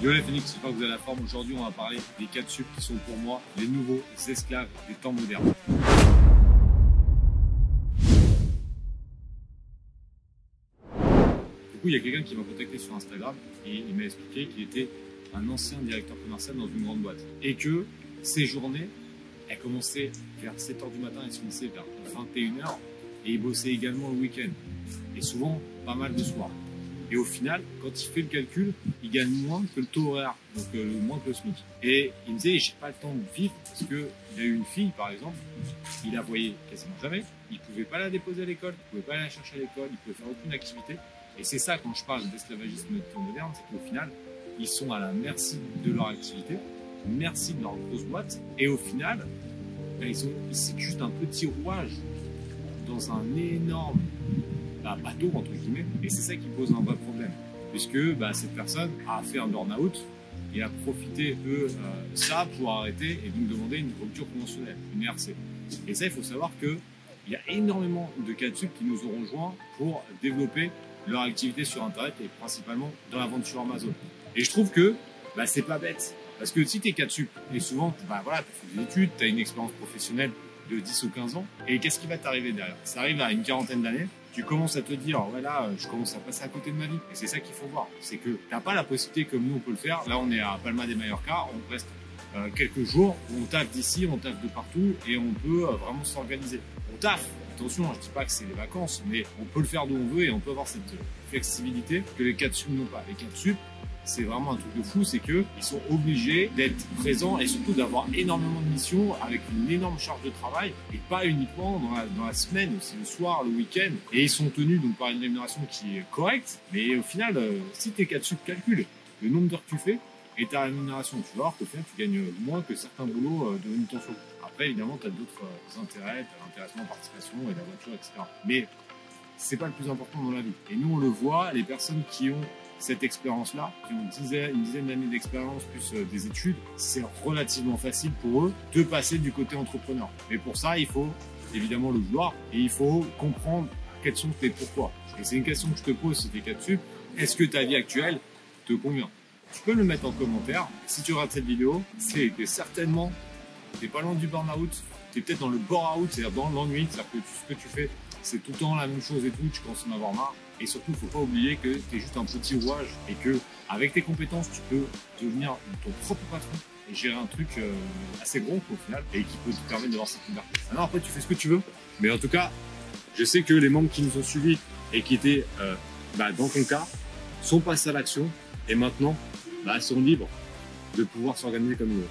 Yo les Phoenix, j'espère que vous avez la forme. Aujourd'hui, on va parler des 4 sup qui sont pour moi les nouveaux esclaves des temps modernes. Du coup, il y a quelqu'un qui m'a contacté sur Instagram et il m'a expliqué qu'il était un ancien directeur commercial dans une grande boîte et que ses journées, elles commençaient vers 7h du matin et se finissaient vers 21h et il bossait également le week-end et souvent pas mal de soirs. Et au final, quand il fait le calcul, il gagne moins que le taux horaire, donc moins que le SMIC. Et il me disait, j'ai pas le temps de vivre parce que il a eu une fille, par exemple, il la voyait quasiment jamais, il pouvait pas la déposer à l'école, il pouvait pas la chercher à l'école, il pouvait faire aucune activité. Et c'est ça, quand je parle d'esclavagisme de temps moderne, c'est qu'au final, ils sont à la merci de leur activité, merci de leur grosse boîte, et au final, ben, c'est juste un petit rouage dans un énorme bateau, entre guillemets, et c'est ça qui pose un vrai problème, puisque cette personne a fait un burn-out et a profité de ça pour arrêter et donc demander une rupture conventionnelle, une RC. Et ça, il faut savoir qu'il y a énormément de cas de sup qui nous ont rejoints pour développer leur activité sur Internet et principalement dans la vente sur Amazon. Et je trouve que c'est pas bête, parce que si tu es cas de sup, et souvent tu as fait des études, tu as une expérience professionnelle de 10 ou 15 ans, et qu'est-ce qui va t'arriver derrière? Ça arrive à une quarantaine d'années, tu commences à te dire, ouais là, je commence à passer à côté de ma vie. Et c'est ça qu'il faut voir, c'est que t'as pas la possibilité comme nous on peut le faire. Là on est à Palma de Mallorca, on reste quelques jours, on taffe d'ici, on taffe de partout, et on peut vraiment s'organiser. On taffe, attention, je dis pas que c'est les vacances, mais on peut le faire d'où on veut et on peut avoir cette flexibilité que les cas de sup n'ont pas. Les cas de sup, c'est vraiment un truc de fou, c'est qu'ils sont obligés d'être présents et surtout d'avoir énormément de missions avec une énorme charge de travail et pas uniquement dans la semaine, aussi le soir, le week-end. Et ils sont tenus donc par une rémunération qui est correcte, mais au final, si tes cas de sup calculent le nombre d'heures que tu fais et ta rémunération, tu vas voir qu'au final, tu gagnes moins que certains boulots de manutention. Après, évidemment, tu as d'autres intérêts, tu as l'intéressement, participation et la voiture, etc. Mais c'est pas le plus important dans la vie. Et nous, on le voit, les personnes qui ont cette expérience-là, qui ont une dizaine d'années d'expérience plus des études, c'est relativement facile pour eux de passer du côté entrepreneur. Mais pour ça, il faut évidemment le vouloir et il faut comprendre quels sont tes pourquoi. Et c'est une question que je te pose si tu es cas de sup. Est-ce que ta vie actuelle te convient? Tu peux le mettre en commentaire. Si tu rates cette vidéo, c'est que certainement, tu n'es pas loin du burn-out, tu es peut-être dans le bore-out, c'est-à-dire dans l'ennui, c'est-à-dire que tout ce que tu fais, c'est tout le temps la même chose et tout, tu commences à en avoir marre. Et surtout, il ne faut pas oublier que tu es juste un petit rouage et que avec tes compétences, tu peux devenir ton propre patron et gérer un truc assez gros au final et qui peut te permettre d'avoir cette liberté. Alors après, tu fais ce que tu veux, mais en tout cas, je sais que les membres qui nous ont suivis et qui étaient dans ton cas sont passés à l'action et maintenant sont libres de pouvoir s'organiser comme ils veulent.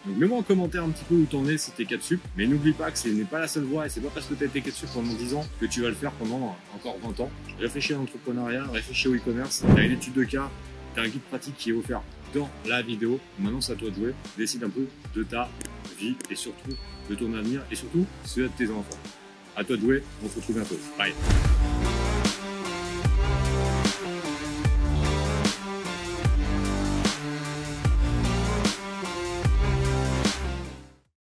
Donc mets-moi en commentaire un petit peu où t'en es si t'es cas de sup, mais n'oublie pas que ce n'est pas la seule voie et c'est pas parce que t'as été cas de sup pendant 10 ans que tu vas le faire pendant encore 20 ans. Réfléchis à l'entrepreneuriat, réfléchis au e-commerce, t'as une étude de cas, t'as un guide pratique qui est offert dans la vidéo. Maintenant c'est à toi de jouer, décide un peu de ta vie et surtout de ton avenir et surtout celui de tes enfants. À toi de jouer, on se retrouve bientôt. Bye.